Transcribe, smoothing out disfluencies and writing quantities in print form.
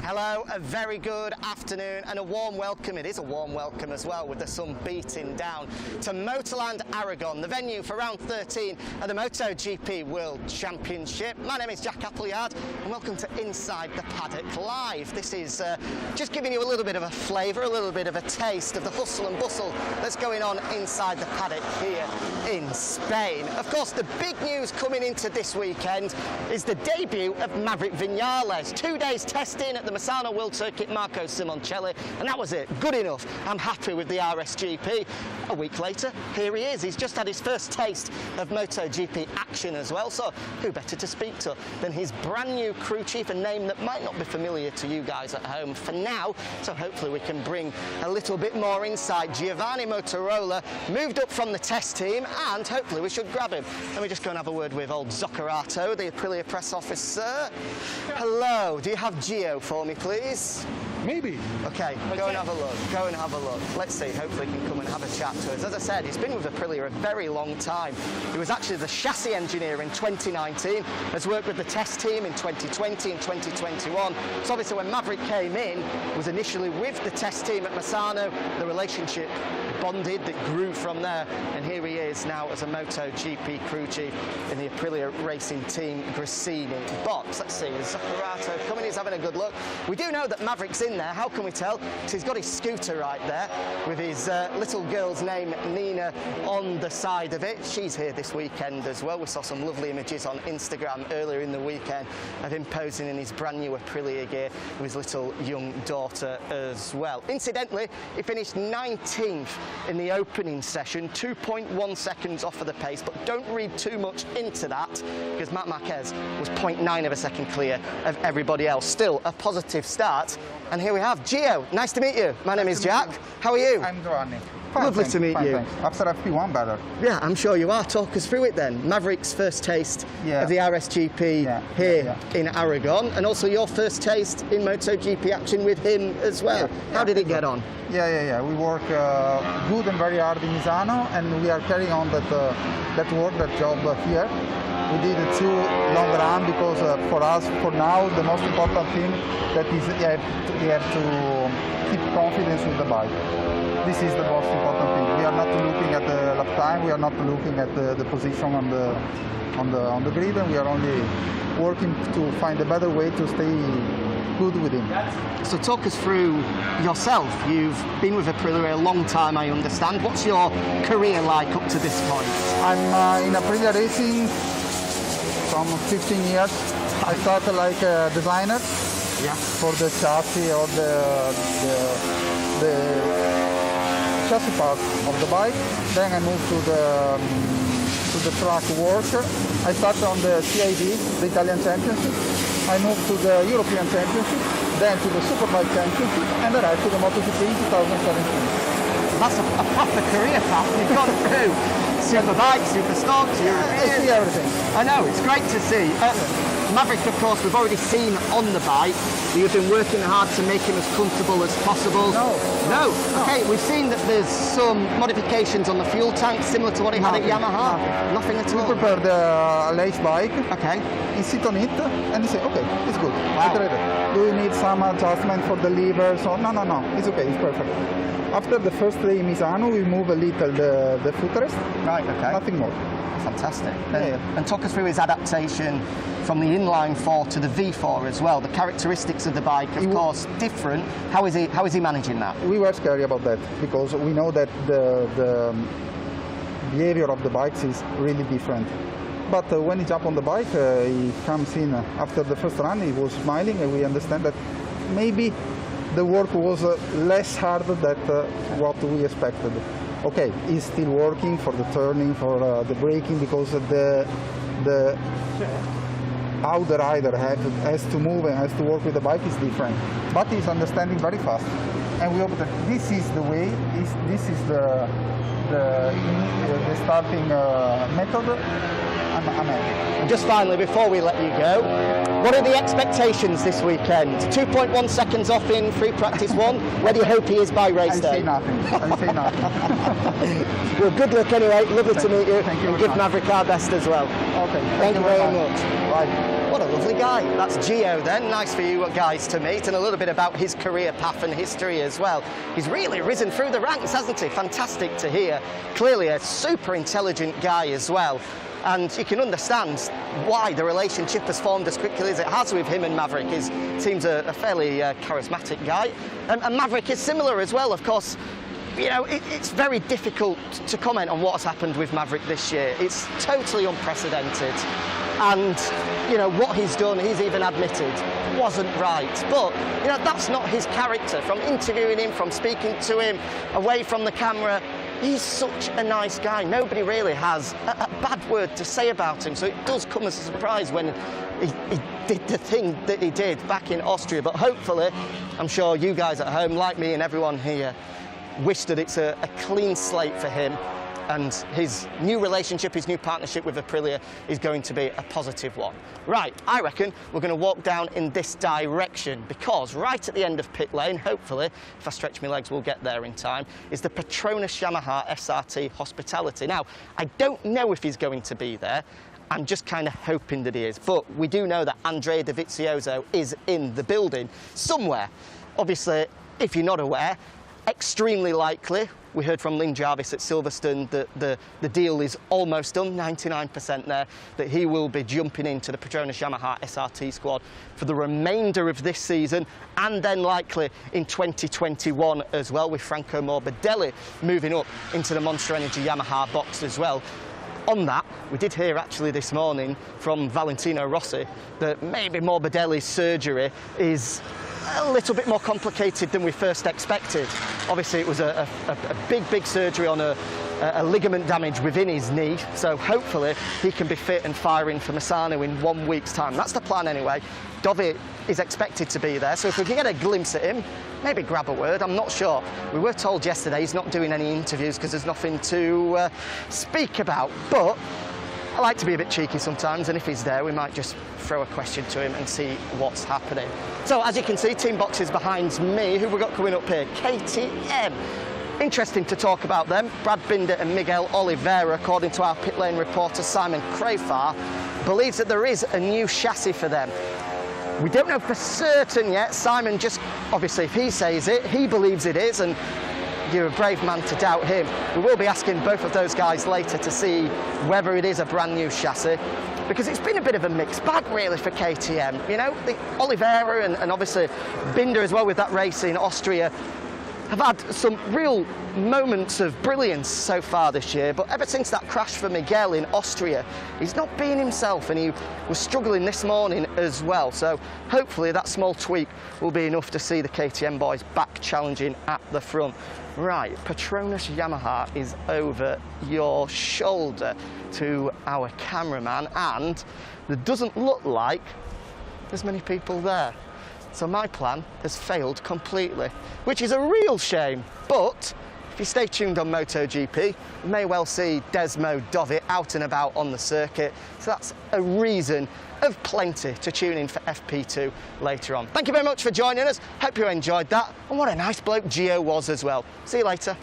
Hello, a very good afternoon and a warm welcome. It is a warm welcome as well, with the sun beating down, to Motorland Aragon, the venue for round 13 of the MotoGP World Championship. My name is Jack Appleyard and welcome to Inside the Paddock Live. This is just giving you a little bit of a flavour, a little bit of a taste of the hustle and bustle that's going on inside the paddock here in Spain. Of course, the big news coming into this weekend is the debut of Maverick Viñales. 2 days testing at the Misano World Circuit, Marco Simoncelli, and that was it. Good enough. I'm happy with the RSGP. A week later, here he is. He's just had his first taste of MotoGP action as well, so who better to speak to than his brand new crew chief, a name that might not be familiar to you guys at home for now, so hopefully we can bring a little bit more insight. Giovanni Motorola moved up from the test team, and hopefully we should grab him. Let me just go and have a word with old Zuccherato, the Aprilia press officer. Hello, do you have Gio for me, please? Maybe. Okay, go and have a look. Go and have a look. Let's see, hopefully he can come and have a chat to us. As I said, he's been with Aprilia a very long time. He was actually the chassis engineer in 2019, has worked with the test team in 2020 and 2021. So obviously when Maverick came in, was initially with the test team at Misano. The relationship bonded, that grew from there, and here he is now as a MotoGP crew chief in the Aprilia racing team Gresini box. Let's see, Zuccherato coming, he's having a good look. We do know that Maverick's in there. How can we tell? Because he's got his scooter right there with his little girl's name, Nina, on the side of it. She's here this weekend as well. We saw some lovely images on Instagram earlier in the weekend of him posing in his brand new Aprilia gear with his little young daughter as well. Incidentally, he finished 19th in the opening session, 2.1 seconds off of the pace, but don't read too much into that because Marc Marquez was 0.9 of a second clear of everybody else. Still a positive start. And here we have Gio. Nice to meet you. My name is Jack. How are you? I'm Giovanni. Lovely to meet you. Thanks. After FP1 better. Yeah, I'm sure you are. Talk us through it then. Maverick's first taste of the RSGP here in Aragon, and also your first taste in MotoGP action with him as well. How did it get on? Yeah. We work good and very hard in Misano, and we are carrying on that work, that job here. We did a 2 long run because for us, for now, the most important thing that is we have to keep confidence with the bike. This is the most important thing. We are not looking at the lap time. We are not looking at the position on the grid, and we are only working to find a better way to stay good with him. So talk us through yourself. You've been with Aprilia a long time, I understand. What's your career like up to this point? I'm in Aprilia racing from 15 years. I started like a designer for the chassis or the chassis part of the bike. Then I moved to the track work. I started on the CID, the Italian Championship. I moved to the European Championship, then to the Superbike Championship, and then I to the MotoGP in 2017. That's a proper career path. You've gone through Superbike, Superstocks, European. I see everything. I know, it's great to see. Maverick, of course, we've already seen on the bike. You've been working hard to make him as comfortable as possible. No. Okay, we've seen that there's some modifications on the fuel tank, similar to what he had at Yamaha. Nothing at all. We prepared a race bike. Okay. He sit on it and he say, okay, it's good. Wow. Do you need some adjustment for the lever? So no, it's okay, it's perfect. After the first day in Misano, we move a little the footrest. Right, okay. Nothing more. Fantastic. And talk us through his adaptation from the inline 4 to the V4 as well. The characteristics of the bike, of course, different. How is he managing that? We were scary about that because we know that the behavior of the bikes is really different. But when he jumped on the bike, he comes in after the first run, he was smiling, and we understand that maybe the work was less hard than what we expected. Okay, he's still working for the turning, for the braking, because how the rider has to move and has to work with the bike is different. But he's understanding very fast. And we hope that this is the way, this is the starting method. I'm happy. And just finally, before we let you go, what are the expectations this weekend? 2.1 seconds off in free practice 1. Where do you hope he is by race day? I say nothing. Well, good luck anyway. Lovely to meet you. Thank you. And give Maverick our best as well. Okay. Thank you very much. Bye. What a lovely lovely guy. That's Gio then. Nice for you guys to meet, and a little bit about his career path and history as well. He's really risen through the ranks, hasn't he? Fantastic to hear. Clearly a super intelligent guy as well. And you can understand why the relationship has formed as quickly as it has with him and Maverick. He seems a fairly charismatic guy. And Maverick is similar as well, of course. You know, it's very difficult to comment on what has happened with Maverick this year. It's totally unprecedented. And, you know, what he's done, he's even admitted, wasn't right. But, you know, that's not his character. From interviewing him, from speaking to him, away from the camera, he's such a nice guy. Nobody really has a bad word to say about him. So it does come as a surprise when he did the thing that he did back in Austria. But hopefully, I'm sure you guys at home, like me and everyone here, wish that it's a clean slate for him, and his new relationship, his new partnership with Aprilia is going to be a positive one. Right, I reckon we're going to walk down in this direction, because right at the end of pit lane, hopefully, if I stretch my legs we'll get there in time, is the Petronas Yamaha SRT Hospitality. Now, I don't know if he's going to be there. I'm just kind of hoping that he is, but we do know that Andrea Dovizioso is in the building somewhere. Obviously, if you're not aware, extremely likely, we heard from Lynn Jarvis at Silverstone that the deal is almost done, 99% there, that he will be jumping into the Petronas Yamaha SRT squad for the remainder of this season, and then likely in 2021 as well, with Franco Morbidelli moving up into the Monster Energy Yamaha box as well. On that, we did hear actually this morning from Valentino Rossi that maybe Morbidelli's surgery is a little bit more complicated than we first expected. Obviously, it was a big surgery on a ligament damage within his knee, so hopefully he can be fit and firing for Misano in 1 week's time. That's the plan anyway. Dovi is expected to be there, so if we can get a glimpse at him, maybe grab a word, I'm not sure. We were told yesterday he's not doing any interviews because there's nothing to speak about, but I like to be a bit cheeky sometimes, and if he's there, we might just throw a question to him and see what's happening. So, as you can see, team boxes behind me. Who have we got coming up here? KTM. Interesting to talk about them. Brad Binder and Miguel Oliveira, according to our pit lane reporter Simon Crafar, believes that there is a new chassis for them. We don't know for certain yet. Simon just, obviously, if he says it, he believes it is, and you're a brave man to doubt him. We will be asking both of those guys later to see whether it is a brand new chassis, because it's been a bit of a mixed bag really for KTM. You know, the Oliveira and obviously Binder as well with that race in Austria have had some real moments of brilliance so far this year, but ever since that crash for Miguel in Austria, he's not been himself, and he was struggling this morning as well. So hopefully that small tweak will be enough to see the KTM boys back challenging at the front. Right, Petronas Yamaha is over your shoulder to our cameraman, and there doesn't look like there's many people there. So my plan has failed completely, which is a real shame. But if you stay tuned on MotoGP, you may well see Desmo Dovi out and about on the circuit. So that's a reason of plenty to tune in for FP2 later on. Thank you very much for joining us. Hope you enjoyed that. And what a nice bloke Gio was as well. See you later.